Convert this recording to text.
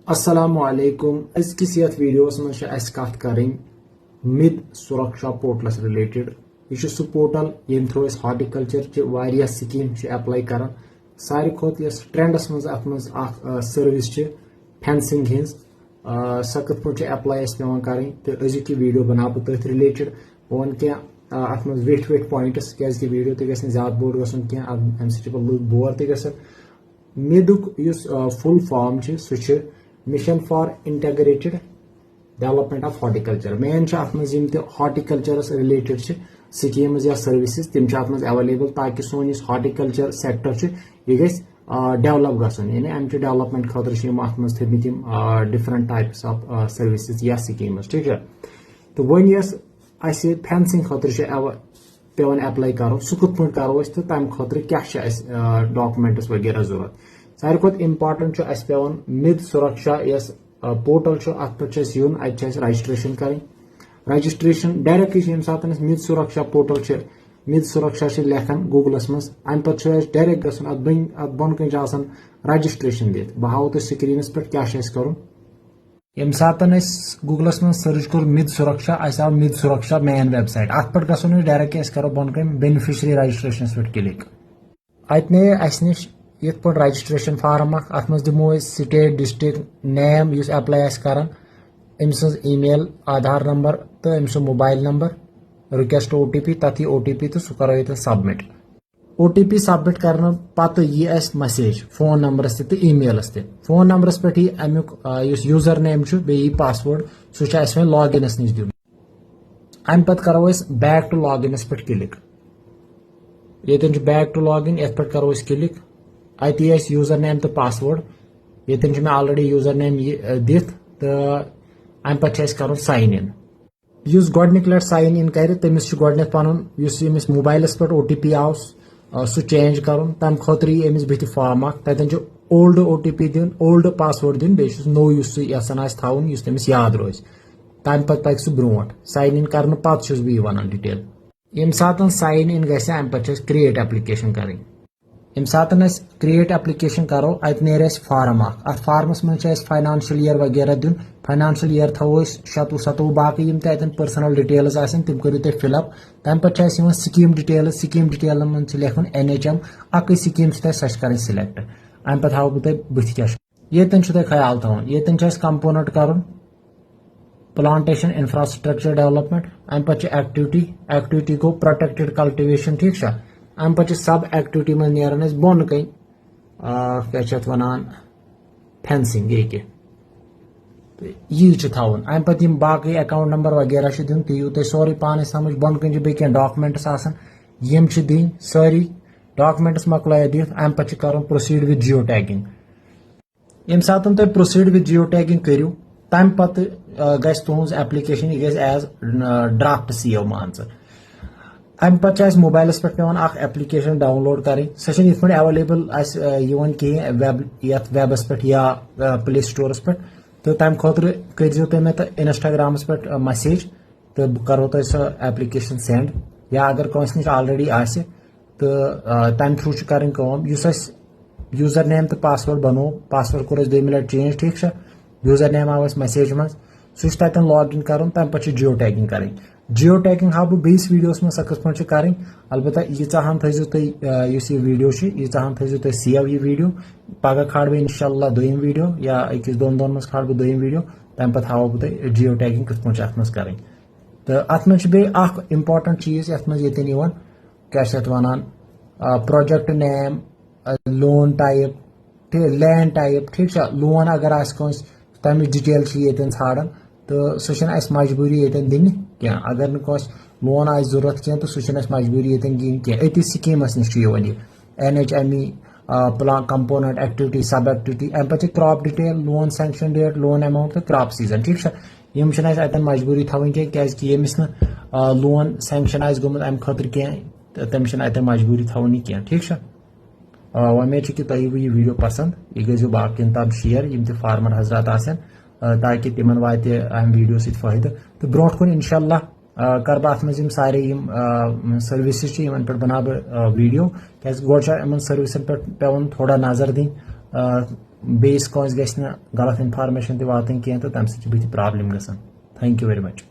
अस्सलामुअलैकुम। अज़किस यथ वीडियोस में कत करें मिड सुरक्षा पोर्टलस रिलेटेड। यह सह पोर्टल ये थ्रो हॉर्टिकल्चर स्कीम अप्लाई कर सारे खोत ट्रेंडस मज सर्विस फेंसिंग हिंस सह कत पे अप्लाई पे कर तो अजुक वीडियो बना बह तथ रिलेटेड बह वन क्या अत मज वेट पॉइंट्स क्या वीडियो तक ज्यादा बोड़ गि अम लूक बोर तक मिडुक फुल फॉर्म सह mission for integrated development of horticulture. Main अत मज हॉर्टिकल्चरस रिलेटेड स्कीम्स या सर्विसेज तम अत अवेलेबल ताकि सोन हॉर्टिकल्चर सेक्टर यह गि डेवलप गन यानी अम डेवलपमेंट खतर अत मज थम डिफरेंट टाइप्स ऑफ सर्विसेज या स्कीम्स। ठीक है, तो वन अस फेंसिंग खतर पेवन अप्लाई करो सह कुत पे करो तो तम खतर क्या डॉक्यूमेंट्स वगैरह जरूरत। सारे खुद इम्पार्टेंट पेवन मिड सुरक्षा यस पोर्टल अत पे यून अत रजिस्ट्रेशन करें। रजिस्ट्रेशन डायरेक्टली ये सात मिड सुरक्षा पोर्टल मिड सुरक्षा लेखन गूगलस मज अम पे डायरेक्ट गन अत बन कन रजिस्ट्रेशन दित बह हाव तो स्क्रीनस पे क्या कर यम सात गूगलस मज सर्च कर मिड सुरक्षा आव मिड सुरक्षा मेन वेबसाइट अत पे गो डायरेक्ट करो बन कन बेनिफिशरी रजिस्ट्रेशन पे क्लिक अत ने अस नश ये रजिस्ट्रेशन फार्म अत मज दिमो स्टेट डिस्ट्रिक्ट नेम इस अप्लाई कर अम सज ईमेल आधार नंबर तो अम सु मोबाइल नंबर रिक्वेस्ट OTP तथ OTP तो सह करो ये सबमिट। OTP सबमिट कर पत यह मैसेज फोन नंबरस तो ईमेलस फोन नंबरस पे यह अमुक यूजर नेम बे पासवर्ड सह लॉग इनस नश दिन अम पे करो बैक टू लॉग इनस पे क्लिक ये बैक टू लॉग इन ये करो क्लिक अत यूजर नेम तो पासवर्ड ये मे ऑलरेडी यूजर नेम दिथ तो अम पे कर साइन इन युस गोडनिक लट साइन इन कर तमिस गोडनिक पन मोबाइलस पे OTP आव सह चेंज कर तम खतर अमिस बथ फॉर्म तन ओल्ड OTP दिन ओल्ड पासवर्ड दिन बे नो यसान थवन तमिस याद रोज तम पे पक सह ब्रोट साइन इन कर पत बह वन डिटेल यम सात साइन इन गम पे क्रिएट एप्लिकेशन करें। यम सात क्रिएट एप्लिकेशन करो अत नेर फार्म अत फार्मस मज फाइनेंशियल ईयर वगैरह दिन फाइनेंशियल ईयर थो 60 बाकी तन पर्सनल डिटेल्स तम करो तुम फिलअप तम पे स्कीम डिटेल मज लेखन NHM अक स्कीम सह कर सिलेक्ट अम पे हाव बह बथ क्या ये ख्याल थवन ये कंपोनेंट कर प्लांटेशन इंफ्रास्ट्रक्चर डेवलपमेंट अम पे एक्टिविटी गो प्रोटेक्टेड कल्टिवेशन। ठीक है, अम पे सब एक्टिविटी मज नेरान बोन कन क्या वनान फेंसिंग ये यह थवन अम पे बाकी अकाउंट नंबर वगैरह दिन तो तुम सोरे पान समझ बोन कन बे डॉक्यूमेंट्स यम दिन सारी डॉक्यूमेंट्स मकल दिथ अम पे कर प्रोसीड विद जियो टैगिंग। यम सात तुम प्रोसीड विद जियो टैगिंग करू तम पे गज तुज एप्लिकेशन यह गज एज ड्राफ्ट सेव मान अम पे मोबाइलस पे एप्लिकेशन डाउनलोड करें सह ये अवेलेबल कहें वेबस पे या प्ले स्टोरस पे तो तम खतर करो तुम मे इंस्टाग्रामस पे मैसेज तो बह करो तुम सह एप्लिकेशन सेंड या अगर कंस नश ऑलरेडी आसे तो तम थ्रू कर यूजर नेम तो पासवर्ड बनो पासवर्ड कोर 2 मिनट चेंज। ठीक है, यूजर नेम आव मैसेज मज सह तन लॉग इन कर तम पे जियो टैगिंग करें। जियो टैगिंग हाव बह बेस वीडियोस में कथ पे करें अलबत्ता यीचाहन थो तुम वीडियो यीचाहन थो तुम सेव यह वीडियो पगह खाड़ बह इंशाल्लाह दोयम वीडियो या अकिस दोन मज खाड़ बह दोयम वीडियो तम पे हाव बह तुम जियो टैगिंग कथ पे अत मज करें। तो अत मज इम्पार्टेंट चीज ये मज क्या वनान project name loan type land type. ठीक है, लोन अगर आस तम डिटेल ये ाड़न तो सह मजबूरी ये दिन क्या अगर नस लोन आ जरूरत क्या तो सह मजबूरी ये दिन क्या अति स्कीमस नश NHME plan component activity sub activity अम पे crop detail loan sanction date loan amount तो क्रॉप सीजन। ठीक है, यम अतन मजबूरी थवन क्या यमिस लोन सैंक्शन आ गोमुत अम खतर क्या तमिस अतन मजबूरी थवन क्या। ठीक है, उम्मीद कि तुम यह वीडियो पसंद यह गो बाकिन तम शेयर यम ते फार्मर हजरात आसन ताकि तिमन वात अम वीडियो सत फायदे तो ब्रोट कुन इंशाल्लाह कर बह अत सारे सर्विसेज पे बना वीडियो क्या गोड सर्विसन पे पेवन थोड़ा नजर दिन बेस कॉज गलत इन्फॉर्मेशन ते वातन कह तो तम सत बुथ प्रॉब्लम गसान। Thank you very much.